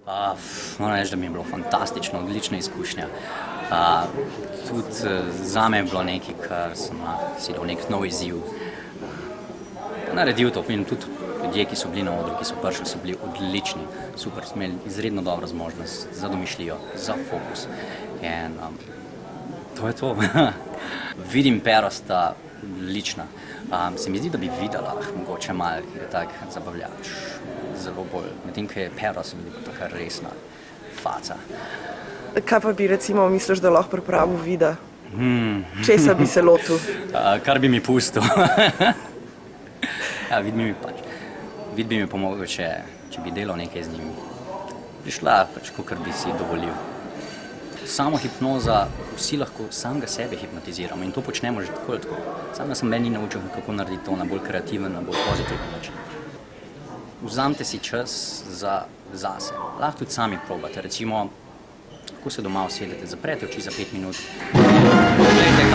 Moram reči, da mi je bilo fantastično, odlična izkušnja. Tudi zame je bilo nekaj, kar sem si dal nek nov izziv. Naredil to in tudi ljudje, ki so bili na odru, ki so prišli, so bili odlični, super, so imeli izredno dobro zmožnost za domišljijo, za fokus. In to je to. Vidim Pero sta odlična. Se mi zdi, da bi videla, mogoče malo je tak zabavljač, zelo bolj. Medtem, ko je Pero, se mi zdi pa taka resna faca. Kaj pa bi recimo misliš, da lahko pripravil Vida? Česa bi se lotil? Kar bi mi pustil. Vid bi mi pomogel, če bi delal nekaj z njim. Prišla kakor bi si dovolil. Samo hipnoza, vsi lahko samega sebe hipnotiziramo in to počnemo že tako ali tako. Sam da sem meni naučil, kako narediti to na bolj kreativen, na bolj pozitiven način. Vzamite si čas zase. Lahko tudi sami probate. Recimo, ko se doma usedete, zaprete oči za 5 minut. Poglejte,